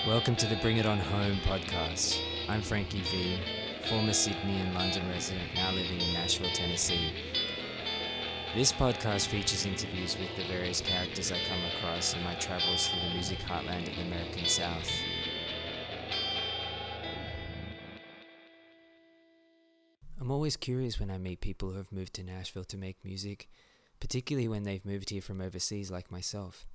Welcome to the Bring It On Home podcast. I'm Frankie V, former Sydney and London resident, now living in Nashville, Tennessee. This podcast features interviews with the various characters I come across in my travels through the music heartland of the American South. I'm always curious when I meet people who have moved to Nashville to make music, particularly when they've moved here from overseas like myself.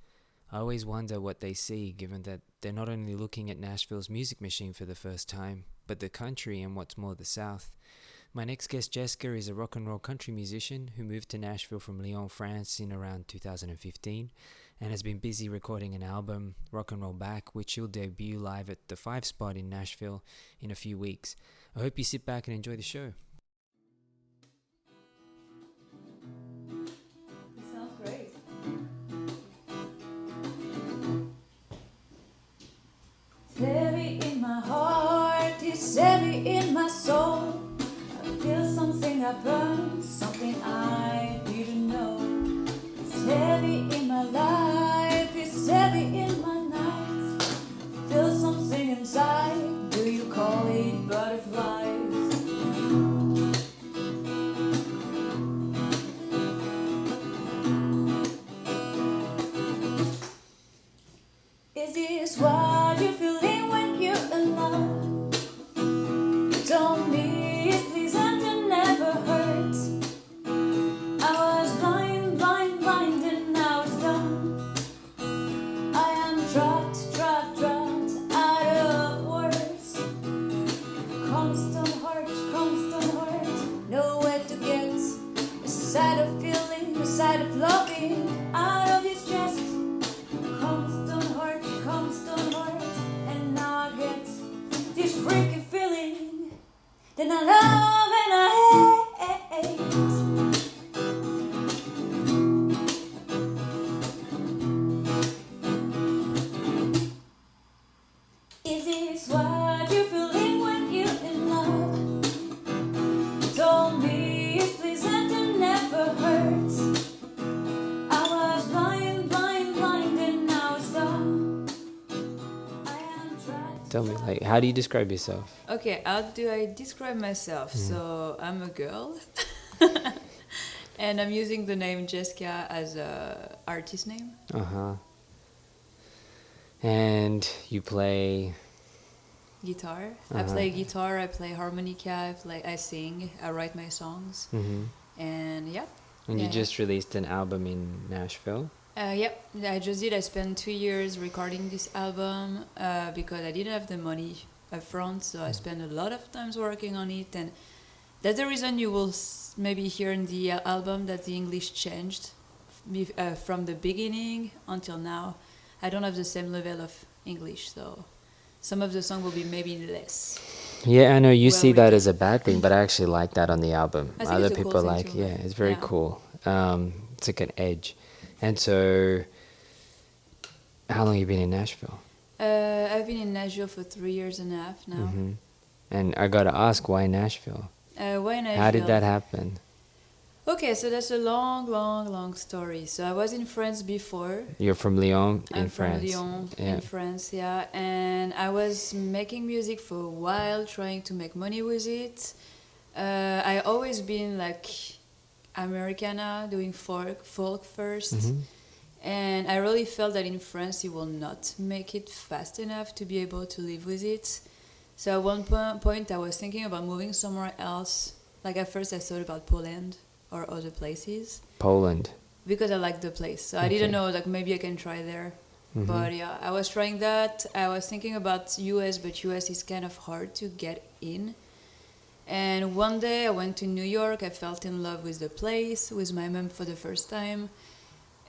I always wonder what they see, given that they're not only looking at Nashville's music machine for the first time, but the country and what's more the South. My next guest, Jesska, is a rock and roll country musician who moved to Nashville from Lyon France in around 2015 and has been busy recording an album, Rock and Roll Back, which she'll debut live at the 5 Spot in Nashville in a few weeks. I hope you sit back and enjoy the show. Heavy in my heart, it's heavy in my soul. I feel something I burn, something I didn't know. It's heavy in my life, it's heavy in my nights. Feel something inside, do you call it butterflies? Is this what you feel? Told me it's pleasant and never hurts. I was blind, blind, blind, and now it's done. I am trapped, trapped, trapped, out of words. Constant heart, nowhere to get. A side of feeling, a side of loving, out of this chest. Constant heart, and now I get this freaky feeling. Then I love and I hate. Is this what you're feeling when you're in love? Told me it's pleasant and never hurts. I was blind, blind, blind, and now it's done. I am trapped. Tell me, how do you describe yourself? Okay, how do I describe myself? So I'm a girl and I'm using the name Jesska as a artist name. And you play Guitar. I play guitar, I play harmonica, I sing, I write my songs. And yeah. And you just released an album in Nashville? Yep, I just did. I spent 2 years recording this album because I didn't have the money up front, so I spent a lot of times working on it, and that's the reason you will maybe hear in the album that the English changed from the beginning until now. I don't have the same level of English, so some of the songs will be maybe less. Yeah, I know you see that as a bad thing, but I actually like that on the album. I think Other it's a people cool thing like, too. yeah, it's very cool. It's like an edge. And so, how long have you been in Nashville? I've been in Nashville for 3 years and a half now. And I gotta ask, why Nashville? Why Nashville? How did that happen? Okay, so that's a long story. So I was in France before. You're from Lyon in I'm France. from Lyon in France, yeah. And I was making music for a while, trying to make money with it. I always been like Americana, doing folk first. And I really felt that in France you will not make it fast enough to be able to live with it. So at one point I was thinking about moving somewhere else. Like at first I thought about Poland or other places. Poland. Because I liked the place. So I didn't know, like maybe I can try there. But yeah, I was trying that. I was thinking about US, but US is kind of hard to get in. And one day I went to New York. I felt in love with the place, with my mom for the first time.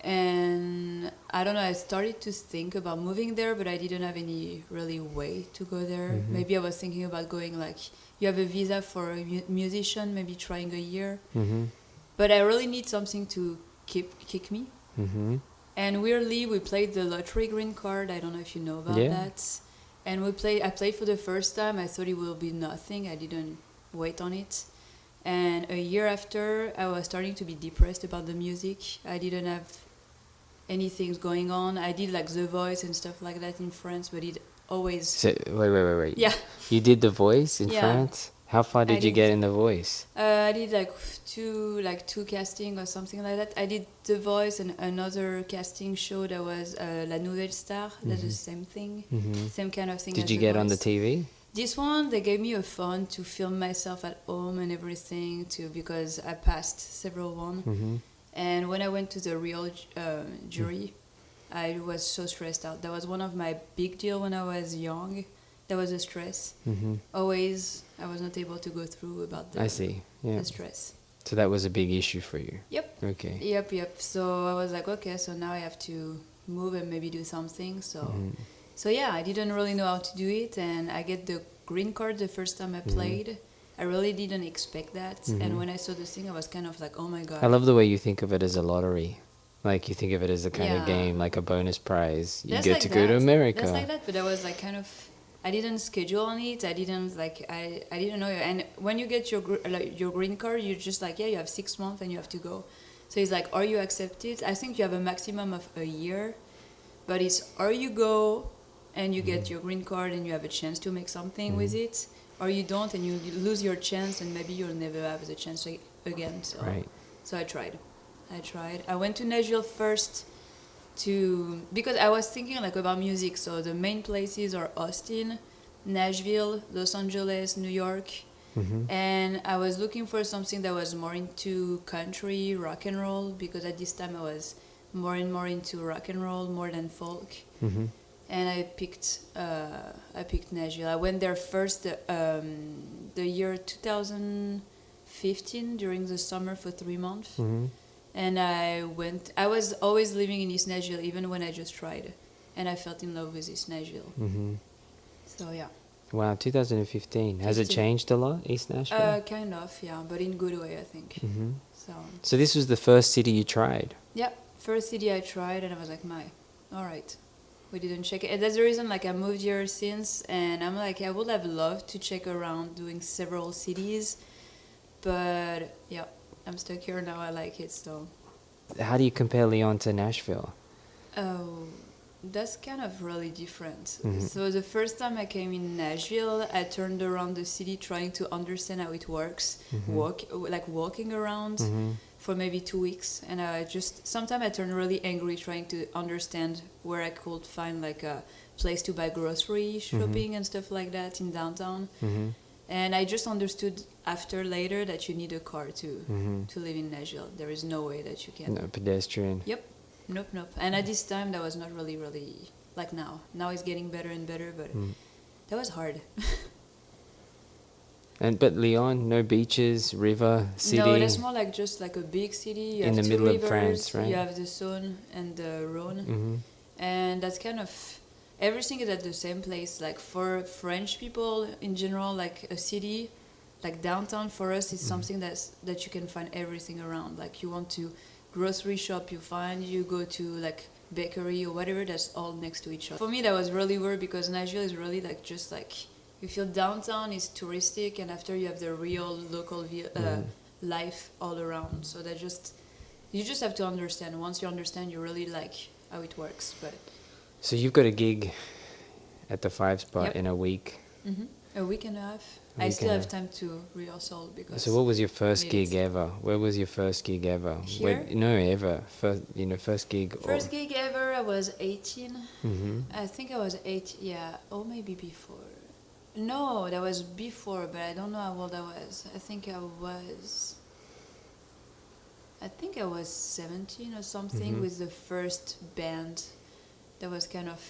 And I don't know, I started to think about moving there, but I didn't have any really way to go there. Maybe I was thinking about going like, you have a visa for a musician, maybe trying a year. But I really need something to kick me. And weirdly, we played the lottery green card. I don't know if you know about that. And I played for the first time. I thought it will be nothing. I didn't wait on it. And a year after, I was starting to be depressed about the music. I didn't have anything going on. I did like The Voice and stuff like that in France, but always. So wait. Yeah. You did The Voice in Yeah. France? How far did you get in The Voice? I did like two casting or something like that. I did The Voice and another casting show that was La Nouvelle Star. That's the same thing, same kind of thing. Did as you The get on the Voice. TV? This one, they gave me a phone to film myself at home and everything too, because I passed several one. And when I went to the real jury, I was so stressed out. That was one of my big deal when I was young. That was a stress. Always, I was not able to go through about the, I see. Yeah. the stress. So that was a big issue for you. Yep. Okay. Yep. So I was like, okay, so now I have to move and maybe do something. So yeah, I didn't really know how to do it, and I get the green card the first time I played. I really didn't expect that, and when I saw this thing, I was kind of like, oh my god. I love the way you think of it as a lottery. Like you think of it as a kind of Yeah. game, like a bonus prize. You That's get like to go to that. America. That's like that, but I was like kind of, I didn't schedule on it. I didn't like, I didn't know. And when you get your green card, you're just like, yeah, you have 6 months and you have to go. So it's like, are you accepted? I think you have a maximum of a year, but it's or you go and you get your green card and you have a chance to make something with it, or you don't and you lose your chance and maybe you'll never have the chance again. So, Right. so I tried. I went to Nashville first because I was thinking like about music. So the main places are Austin, Nashville, Los Angeles, New York. And I was looking for something that was more into country, rock and roll, because at this time I was more and more into rock and roll more than folk. And I picked Nashville. I went there first the year 2015 during the summer for 3 months. And I was always living in East Nashville even when I just tried, and I fell in love with East Nashville. So yeah. Wow, 2015. Has it changed a lot, East Nashville? Kind of, yeah, but in good way, I think. So this was the first city you tried? Yeah, first city I tried, and I was like, all right. We didn't check it. And that's the reason, like, I moved here since, and I'm like, I would have loved to check around doing several cities, but yeah, I'm stuck here now. I like it, so. How do you compare Lyon to Nashville? Oh, that's kind of really different. So the first time I came in Nashville, I turned around the city trying to understand how it works, walking around for maybe 2 weeks, and sometimes I turned really angry trying to understand where I could find like a place to buy grocery shopping and stuff like that in downtown. And I just understood later that you need a car to live in Nashville. There is no way that you can. No, pedestrian. Yep. Nope. And at this time, that was not really like now. Now it's getting better and better, but that was hard. But Lyon, no beaches, river, city. No, that's more like just like a big city. You in have the two middle rivers, of France, right? You have the Saône and the Rhône, and that's kind of everything is at the same place. Like for French people in general, like a city, like downtown for us is something that you can find everything around. Like you want to grocery shop, you go to like bakery or whatever. That's all next to each other. For me, that was really weird because Nashville is really like just like. You feel downtown is touristic, and after you have the real local life all around. So you just have to understand. Once you understand, you really like how it works. But so you've got a gig at the 5 spot in a week. A week and a half. I still have time to rehearsal because. So what was your first gig ever? Where was your first gig ever? Here? Ever. First gig. First gig ever. I was 18. I think I was 8. Yeah, or maybe before. No, that was before, but I don't know how old I was. I think I was 17 or something with the first band that was kind of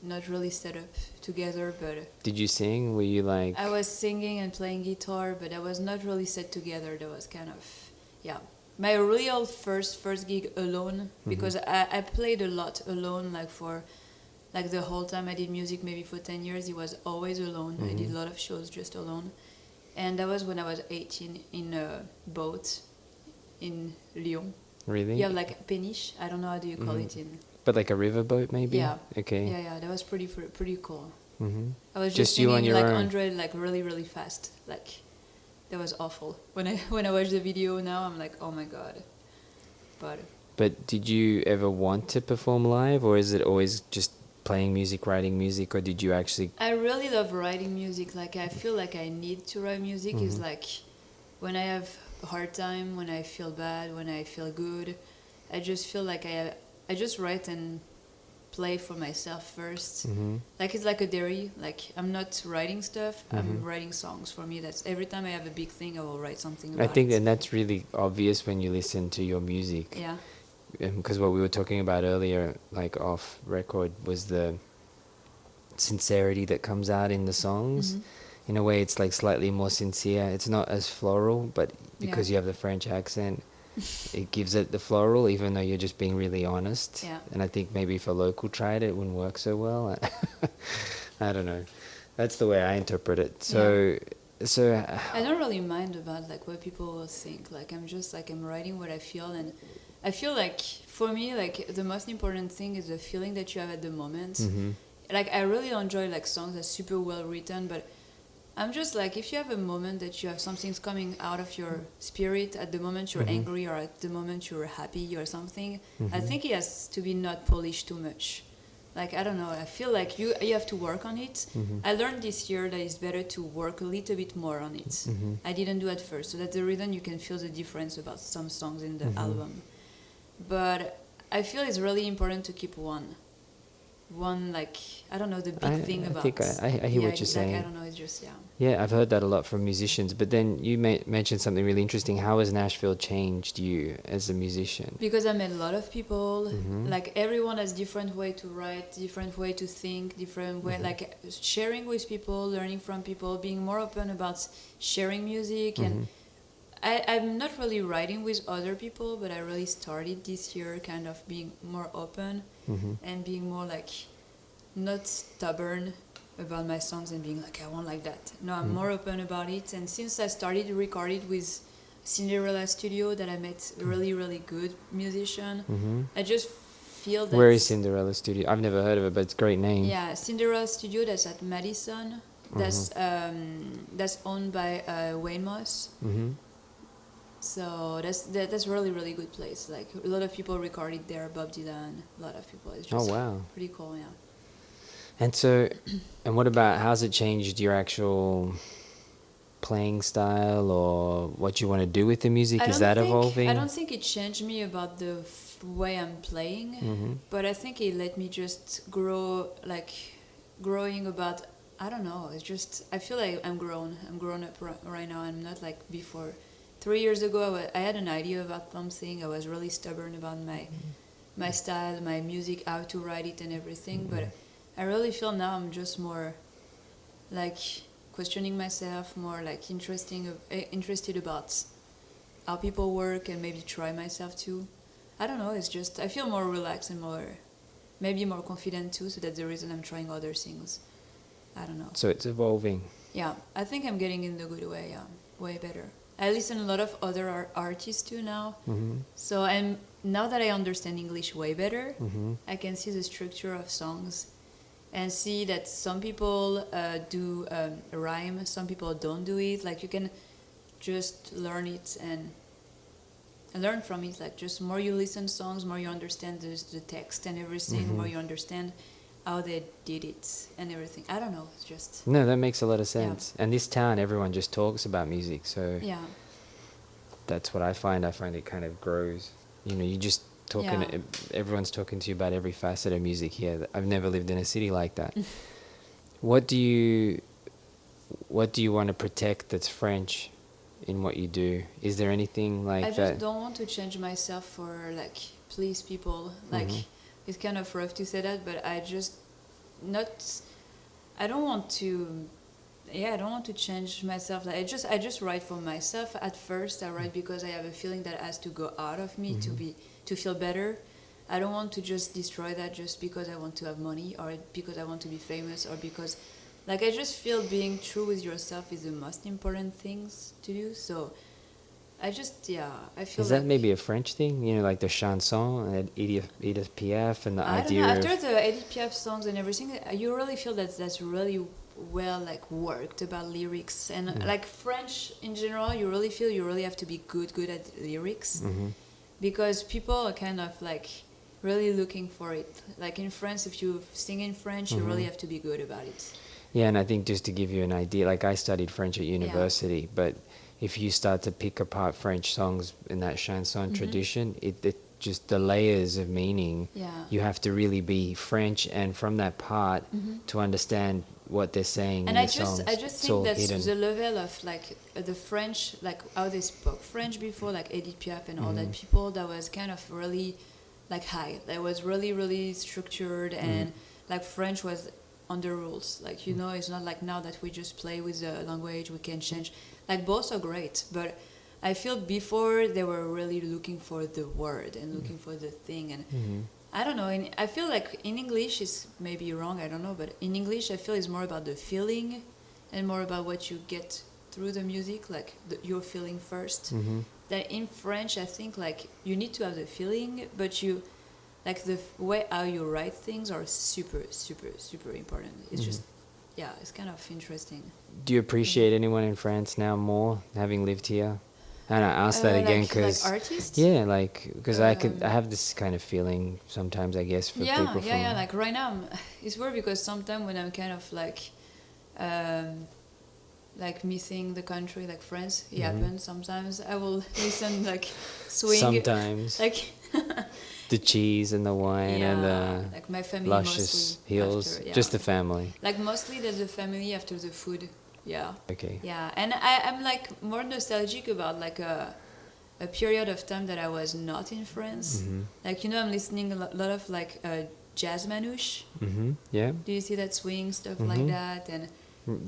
not really set up together, but... Did you sing? Were you like... I was singing and playing guitar, but I was not really set together. That was kind of... Yeah. My real first gig alone, because I played a lot alone, like for... Like the whole time I did music, maybe for 10 years, it was always alone. I did a lot of shows just alone. And that was when I was 18 in a boat in Lyon. Really? Yeah, like péniche. I don't know how do you call it in... But like a riverboat maybe? Yeah. Okay. Yeah, that was pretty cool. I was Just just you singing on your like own? 100, like really, really fast. Like, that was awful. When I watch the video now, I'm like, oh my God. But did you ever want to perform live, or is it always just playing music, writing music, or did you actually? I really love writing music. Like I feel like I need to write music. Mm-hmm. Is like when I have a hard time, when I feel bad, when I feel good. I just feel like I just write and play for myself first. Mm-hmm. Like it's like a diary. Like I'm not writing stuff. Mm-hmm. I'm writing songs. For me, that's every time I have a big thing, I will write something I about think, it. and that's really obvious when you listen to your music. Yeah. Because what we were talking about earlier, like off record, was the sincerity that comes out in the songs. Mhm. In a way, it's like slightly more sincere. It's not as floral, but because you have the French accent, it gives it the floral, even though you're just being really honest. Yeah. And I think maybe if a local tried it, it wouldn't work so well. I don't know. That's the way I interpret it. So, I don't really mind about like what people will think. Like I'm just like I'm writing what I feel, and I feel like for me like the most important thing is the feeling that you have at the moment. mm-hmm. Like I really enjoy like songs that's super well written, but I'm just like if you have a moment that you have something's coming out of your spirit at the moment you're Mhm. angry or at the moment you're happy or something, I Mhm. think it has to be not polished too much. Like I don't know, I feel like you have to work on it. Mhm. I learned this year that it's better to work a little bit more on it. Mhm. I didn't do at first, so that's the reason you can feel the difference about some songs in the Mhm. album. But I feel it's really important to keep one like I don't know the big thing about. I think I hear what you're saying. Like, I don't know. It's just yeah. Yeah, I've heard that a lot from musicians. But then you mentioned something really interesting. How has Nashville changed you as a musician? Because I met a lot of people. Mhm. Like everyone has different way to write, different way to think, different way. Mhm. Like sharing with people, learning from people, being more open about sharing music. Mhm. And I'm not really writing with other people, but I really started this year kind of being more open Mhm. and being more like not stubborn about my songs and being like I want like that. No, I'm Mhm. more open about it. And since I started recording with Cinderella Studio, that I met a really good musician, Mhm. I just feel that. Where is Cinderella Studio? I've never heard of it, but it's a great name. Yeah, Cinderella Studio. That's at Madison. That's owned by Wayne Moss. Mhm. So that's really good place. Like a lot of people recorded there. Bob Dylan. A lot of people. It's just wow. pretty cool. Yeah. And so, and what about how's it changed your actual playing style or what you want to do with the music? Is that evolving? I don't think it changed me about the way I'm playing, Mhm. but I think it let me just grow, like growing about. I don't know. It's just I feel like I'm grown. I'm grown up right now. I'm not like before. 3 years ago, I had an idea about something. I was really stubborn about my style, my music, how to write it, and everything. But I really feel now I'm just more like questioning myself, more like interested about how people work, and maybe try myself too. I don't know. It's just I feel more relaxed and maybe more confident too. So that's the reason I'm trying other things. I don't know. So it's evolving. Yeah, I think I'm getting in the good way. Yeah, way better. I listen a lot of other artists too now. Mhm. So now that I understand English way better, Mhm. I can see the structure of songs and see that some people do a rhyme, some people don't do it. Like you can just learn it and learn from it. Like just more you listen songs, more you understand the text and everything, Mhm. more you understand how they did it and everything. I don't know. It's just No, that makes a lot of sense. And this town, everyone just talks about music, so yeah. that's what I find. I find it kind of grows. You know, you just talking. Yeah. Everyone's talking to you about every facet of music here. I've never lived in a city like that. What do you want to protect that's French in what you do? Is there anything like I that? just don't want to change myself for like please people. Like Mhm. it's kind of rough to say that, but I just not. I don't want to. Yeah, I don't want to change myself. Like I just write for myself. At first, I write because I have a feeling that has to go out of me to feel better. I don't want to just destroy that just because I want to have money or because I want to be famous or because, like, I just feel being true with yourself is the most important things to do. So, I feel. Is that maybe a French thing? You know, like the chanson and Edith Piaf and the I don't idea know. of... After the Edith Piaf songs and everything, you really feel that's really well like worked about lyrics and like French in general. You really feel you really have to be good at lyrics Mhm. because people are kind of like really looking for it. Like in France, if you sing in French, you really have to be good about it. Yeah, and I think just to give you an idea, like I studied French at university, but if you start to pick apart French songs in that chanson tradition, it just the layers of meaning, you have to really be French, and from that part to understand what they're saying And in the songs. I just think that's the level of like the French, like how they spoke French before, like Edith Piaf and all that people, that was kind of really like high. That was really, really structured, and like French was on the rules. Like, you know, it's not like now that we just play with the language, we can change. Like both are great, but I feel before they were really looking for the word and looking for the thing, and I don't know. I feel like in English is maybe wrong. I don't know, but in English I feel it's more about the feeling and more about what you get through the music, like your feeling first. That in French, I think like you need to have the feeling, but you like the way how you write things are super, super, super important. It's just it's kind of interesting. Do you appreciate anyone in France now more, having lived here? And I ask that again because like artists. Yeah, like because I have this kind of feeling sometimes, I guess, for people from Like right now, it's weird because sometimes when I'm kind of like missing the country, like France, it happens sometimes. I will listen like swing. Sometimes like the cheese and the wine and the like my family luscious hills, after, just the family. Like mostly there's the family after the food. Yeah. Okay. Yeah, and I'm like more nostalgic about like a period of time that I was not in France. Like, you know, I'm listening a lot of like jazz manouche. Yeah. Do you see that swing stuff like that, and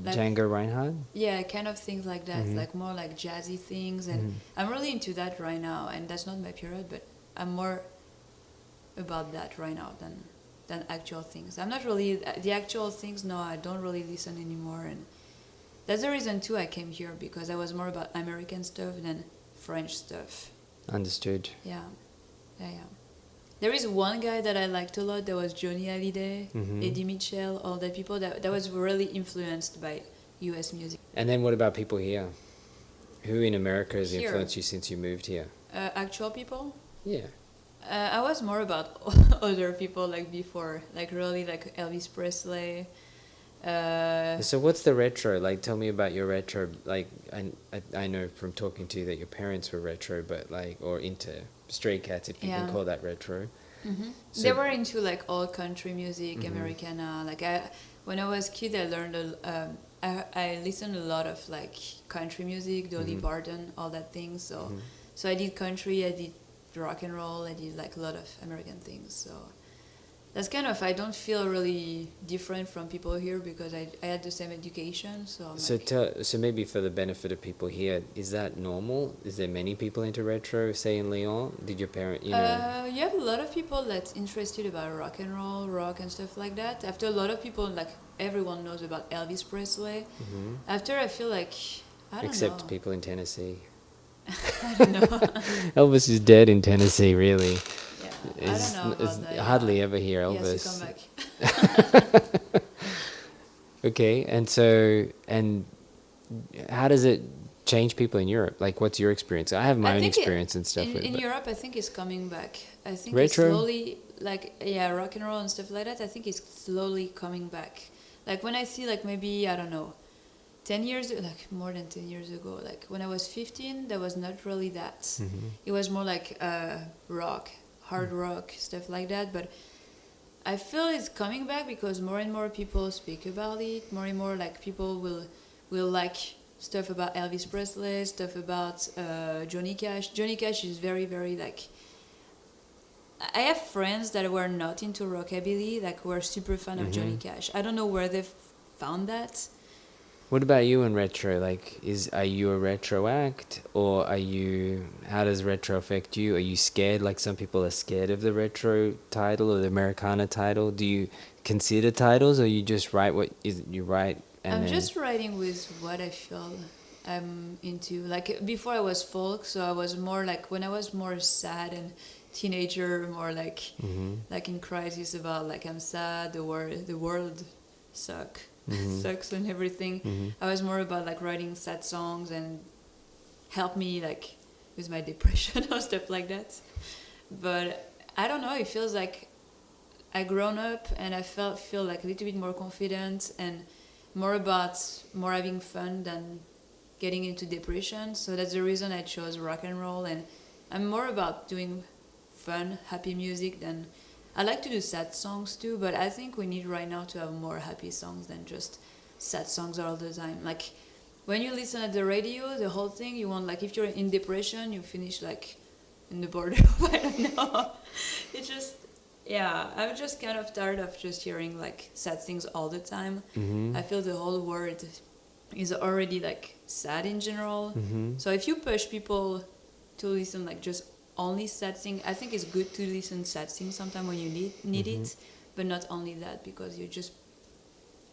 like, Django Reinhardt? Yeah, kind of things like that, like more like jazzy things, and I'm really into that right now. And that's not my period, but I'm more about that right now than actual things. I'm not really the actual things. No, I don't really listen anymore, and that's the reason too I came here, because I was more about American stuff than French stuff. Understood. Yeah. There is one guy that I liked a lot. That was Johnny Hallyday, Eddie Mitchell, all that people. That was really influenced by U.S. music. And then what about people here? Who in America has influenced you since you moved here? Actual people? Yeah. I was more about other people, like before, like really like Elvis Presley. So what's the retro? Like, tell me about your retro. Like, I know from talking to you that your parents were retro, but like, or into Stray Cats, if you can call that retro. So they were into like old country music, Americana. Like when I was a kid, I learned I listened a lot of like country music, Dolly Parton, all that things. So I did country, I did rock and roll, I did like a lot of American things. So that's kind of, I don't feel really different from people here because I had the same education. So maybe for the benefit of people here, is that normal? Is there many people into retro, say in Lyon? Did your parent, you know? You have a lot of people that's interested about rock and roll, rock and stuff like that. After a lot of people, like everyone knows about Elvis Presley. After I feel like, I don't know. Except people in Tennessee. I don't know. Elvis is dead in Tennessee, really. I don't know about that. Hardly ever hear Elvis. He has to come back. Okay, and how does it change people in Europe? Like, what's your experience? I have my own experience and stuff. In Europe, I think it's coming back. I think retro? It's slowly, like, rock and roll and stuff like that, I think it's slowly coming back. Like, when I see, like, maybe, I don't know, 10 years, like, more than 10 years ago, like, when I was 15, there was not really that. It was more like rock, hard rock, stuff like that, but I feel it's coming back because more and more people speak about it. More and more like people will like stuff about Elvis Presley, stuff about Johnny Cash. Johnny Cash is very, very like. I have friends that were not into rockabilly, like were super fan of Johnny Cash. I don't know where they found that. What about you in retro? Like, are you a retro act, or how does retro affect you? Are you scared, like some people are scared of the retro title or the Americana title? Do you consider titles, or you just write what you write? I'm just writing with what I feel I'm into. Like, before I was folk, so I was more like, when I was more sad and teenager, more like in crisis about, like, I'm sad, the world sucks and everything. I was more about like writing sad songs and help me like with my depression or stuff like that. But I don't know. It feels like I grown up and I feel like a little bit more confident and more having fun than getting into depression. So that's the reason I chose rock and roll, and I'm more about doing fun, happy music than I like to do sad songs too, but I think we need right now to have more happy songs than just sad songs all the time. Like when you listen at the radio, the whole thing you want, like if you're in depression, you finish like in the border of I don't know. It's just yeah, I'm just kind of tired of just hearing like sad things all the time. Mm-hmm. I feel the whole world is already like sad in general. Mm-hmm. So if you push people to listen like just only sad things, I think it's good to listen sad things sometimes when you need Mm-hmm. it, but not only that, because you just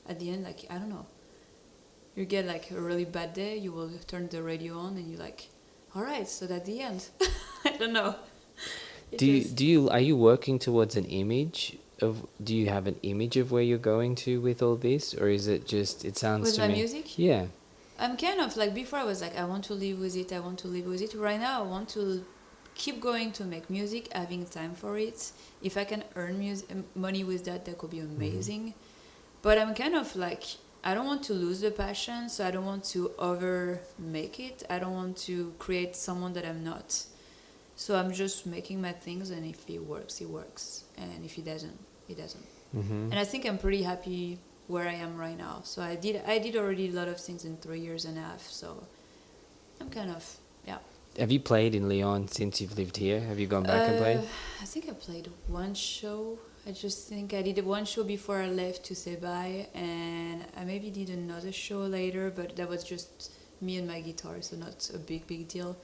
at the end like I don't know, you get like a really bad day, you will turn the radio on and you're like, all right, so that's the end. I don't know. Are you working towards an image of? Do you have an image of where you're going to with all this, or is it just? It sounds with to my me. music? Yeah. I'm kind of like before I was like I want to live with it, I want to live with it. Right now I want to keep going to make music, having time for it. If I can earn money with that, that could be amazing. Mm-hmm. But I'm kind of like I don't want to lose the passion, so I don't want to over make it. I don't want to create someone that I'm not. So I'm just making my things, and if it works, it works, and if it doesn't, it doesn't. Mm-hmm. And I think I'm pretty happy where I am right now. So I did already a lot of things in 3 years and a half. So I'm kind of yeah. Have you played in Lyon since you've lived here? Have you gone back and played? I think I played one show. I just think I did one show before I left to say bye, and I maybe did another show later, but that was just me and my guitar, so not a big deal.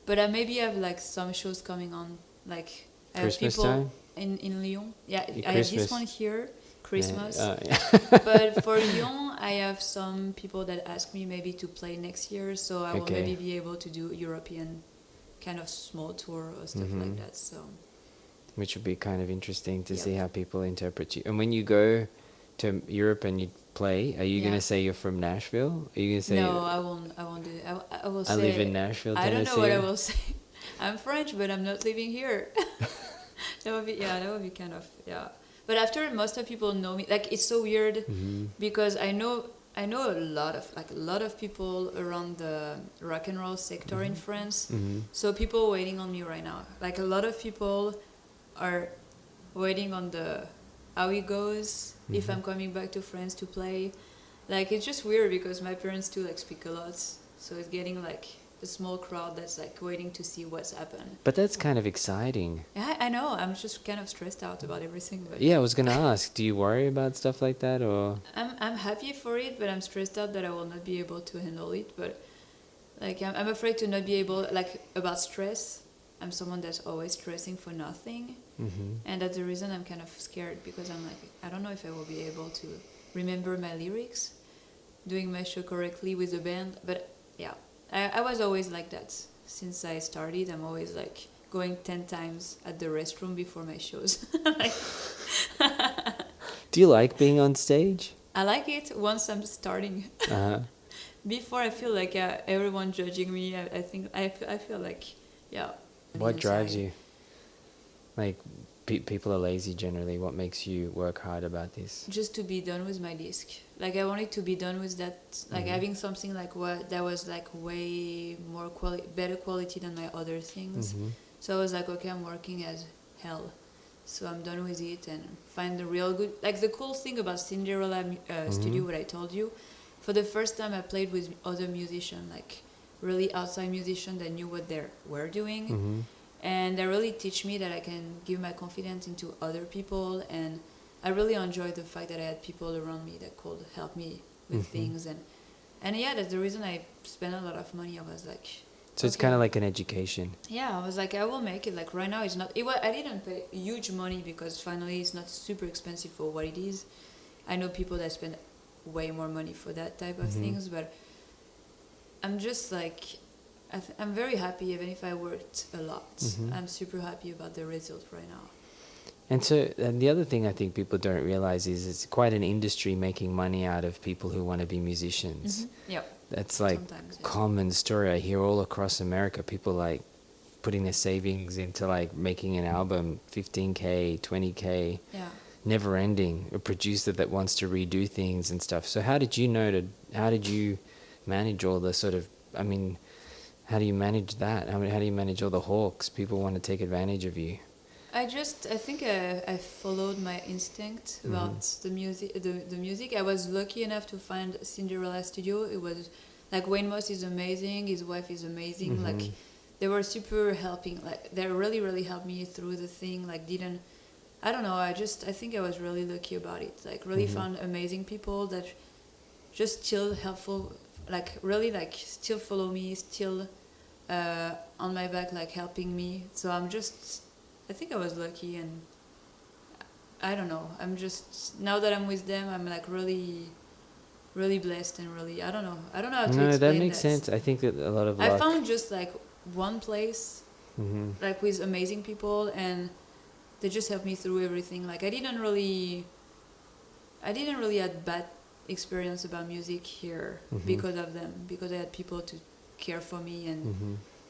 But I maybe have like some shows coming on, like I have Christmas people time? in Lyon. Yeah, I have Christmas. this one here, Christmas. Yeah. But for Lyon, I have some people that ask me maybe to play next year, so I will Okay. maybe be able to do European kind of small tour or stuff Mm-hmm. like that. So Which would be kind of interesting to Yep. see how people interpret you. And when you go to Europe and you play, are you Yeah. going to say you're from Nashville? Are you going to say no, I won't. I won't do it. I will say. I live in Nashville, I Tennessee? don't know what I will say. I'm French, but I'm not living here. That would be kind of yeah. But after most of people know me, like it's so weird Mm-hmm. because I know a lot of people around the rock and roll sector in France. Mm-hmm. So people waiting on me right now. Like a lot of people are waiting on the how it goes if Mhm. I'm coming back to France to play. Like it's just weird because my parents too like speak a lot, so it's getting like a small crowd that's like waiting to see what's happened. But that's kind of exciting. Yeah, I know. I'm just kind of stressed out about everything. But Yeah, I was going to ask, do you worry about stuff like that, or? I'm happy for it, but I'm stressed out that I will not be able to handle it. But like I'm afraid to not be able like about stress. I'm someone that's always stressing for nothing, Mm-hmm. and that's the reason I'm kind of scared because I'm like I don't know if I will be able to remember my lyrics, doing my show correctly with the band. But yeah, I was always like that since I started. I'm always like going 10 times at the restroom before my shows. Like, Do you like being on stage? I like it once I'm starting. Uh-huh. Before I feel like everyone judging me. I think I feel like yeah. What drives inside. you? Like, people are lazy generally. What makes you work hard about this? Just to be done with my disc. Like I wanted to be done with that. Like Mhm. having something like what that was like way more better quality than my other things. Mm-hmm. So I was like, okay, I'm working as hell. So I'm done with it and find the real good. Like the cool thing about Cinderella Studio, what I told you, for the first time I played with other musicians, like really outside musicians that knew what they were doing. Mm-hmm. And they really teach me that I can give my confidence into other people, and I really enjoyed the fact that I had people around me that could help me with Mhm. things, and yeah, that's the reason I spent a lot of money. I was like, So it's okay. kind of like an education. Yeah, I was like, I will make it. Like right now, it's not. I didn't pay huge money because finally, it's not super expensive for what it is. I know people that spend way more money for that type of Mhm. things, but I'm just like, I'm very happy even if I worked a lot. Mhm. I'm super happy about the result right now. And so, and the other thing I think people don't realize is it's quite an industry making money out of people who want to be musicians. Yep. That's like Sometimes, yeah. common story I hear all across America. People like putting their savings into like making an album, 15K, 20K, Yeah. never ending, a producer that wants to redo things and stuff. So how did you manage all the sort of, I mean, how do you manage that? How do you manage all the hawks? People want to take advantage of you. I think I followed my instinct about the music. The music. I was lucky enough to find Cinderella Studio. It was like Wayne Moss is amazing. His wife is amazing. Like they were super helping. Like they really really helped me through the thing. Like I don't know. I think I was really lucky about it. Like really found amazing people that just still helpful. Like really like still follow me. Still on my back like helping me. So I think I was lucky, and I don't know. I'm just now that I'm with them, I'm like really, really blessed and really. I don't know how to explain that. No, that makes sense. I think that a lot of luck. I found just like one place, like with amazing people, and they just helped me through everything. Like I didn't really had bad experience about music here because of them, because I had people to care for me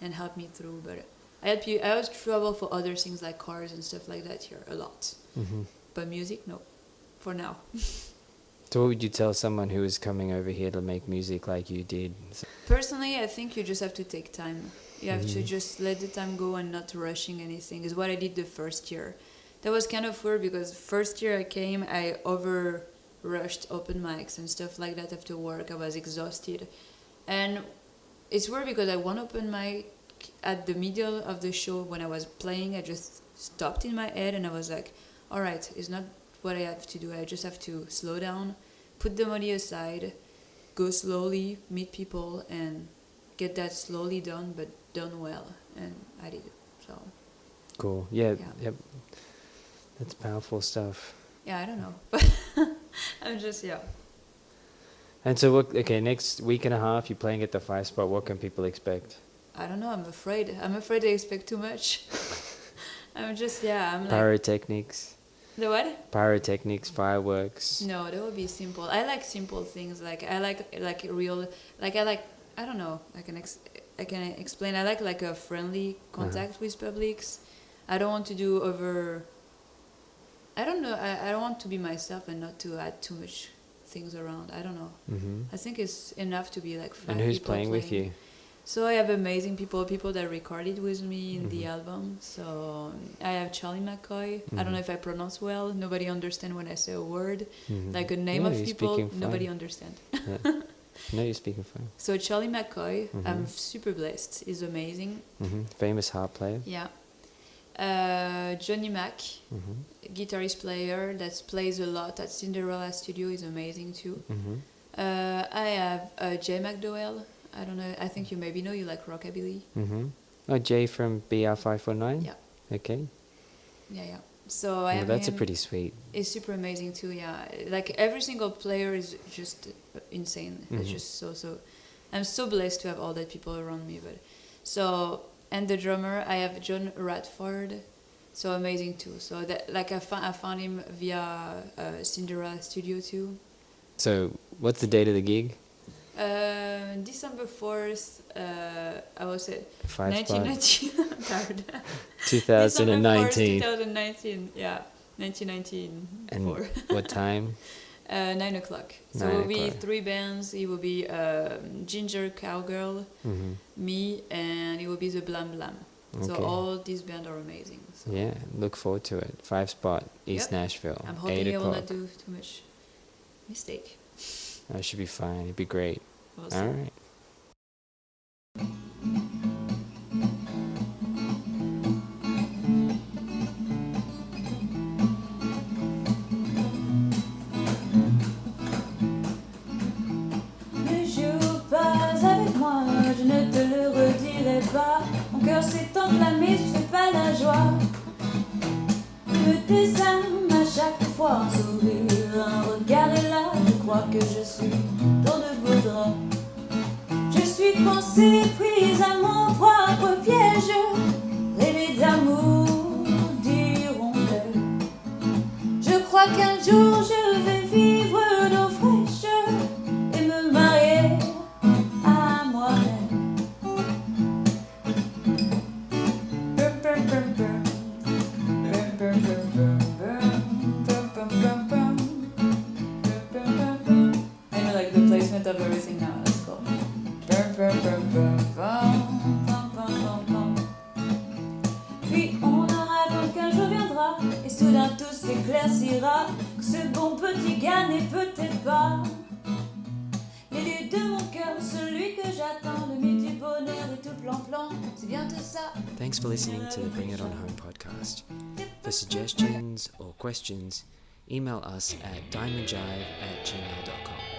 and help me through, but. I always travel for other things like cars and stuff like that here a lot. But music, no, for now. So what would you tell someone who is coming over here to make music like you did? Personally, I think you just have to take time. You have to just let the time go and not rushing anything. Is what I did the first year. That was kind of weird because first year I came, I over rushed open mics and stuff like that after work. I was exhausted. And it's weird because I won open mic at the middle of the show when I was playing. I just stopped in my head and I was like, all right, it's not what I have to do. I just have to slow down, put the money aside, go slowly, meet people, and get that slowly done, but done well. And I did. So cool. Yep. That's powerful stuff. Yeah, I don't know. I'm just, And so, next week and a half, you're playing at the 5 spot. What can people expect? I don't know. I'm afraid they expect too much. I'm like... Pyrotechnics. The what? Pyrotechnics, fireworks. No, that would be simple. I like simple things. I like real... I don't know. I can explain. I like a friendly contact with publics. I don't want to do over... I don't know. I don't want to be myself and not to add too much things around. I don't know. I think it's enough to be like 5 people. And who's playing with you? So I have amazing people that recorded with me in the album. So I have Charlie McCoy. I don't know if I pronounce well. Nobody understands when I say a word. Like a name of people, nobody understands. No, you're speaking fine. So Charlie McCoy, I'm super blessed. He's amazing. Famous harp player. Yeah. Johnny Mac, guitarist player that plays a lot at Cinderella Studio, is amazing too. I have Jay McDowell. I don't know. I think you maybe know. You like rockabilly. Oh, Jay from BR549. Yeah. Okay. Yeah. So I have that's him. A pretty sweet. It's super amazing too. Yeah. Like every single player is just insane. It's just so. I'm so blessed to have all that people around me. And the drummer, I have John Radford. So amazing too. So that I found him via Cinderella Studio too. So what's the date of the gig? December 4th, I was at 1919. 2019. 2019, yeah, 1919. And what time? 9 o'clock. So it will be 3 bands. It will be Ginger Cowgirl, me, and it will be the Blam Blam. Okay. So all these bands are amazing. So. Yeah, look forward to it. 5 spot, East Nashville. I'm hoping I will not do too much mistake. That should be fine. It'd be great. Awesome. All right. Ne joue pas avec moi, je ne te le redirai pas. Mon cœur s'est enflammé, je fais pas la joie. Me désarme à chaque fois un sourire, un regard est là. Je crois que je suis dans de beaux draps. Pam, pam, pam, pam, pam. Puis on en raconte qu'un jour viendra et soudain tout s'éclaircira, que ce bon petit gars n'est peut-être pas l'élu de mon cœur, celui que j'attends, le mythe du bonheur et tout plan-plan, c'est bientôt ça. Thanks for listening to the Bring It On Home podcast. For suggestions or questions, email us at diamondjive@gmail.com.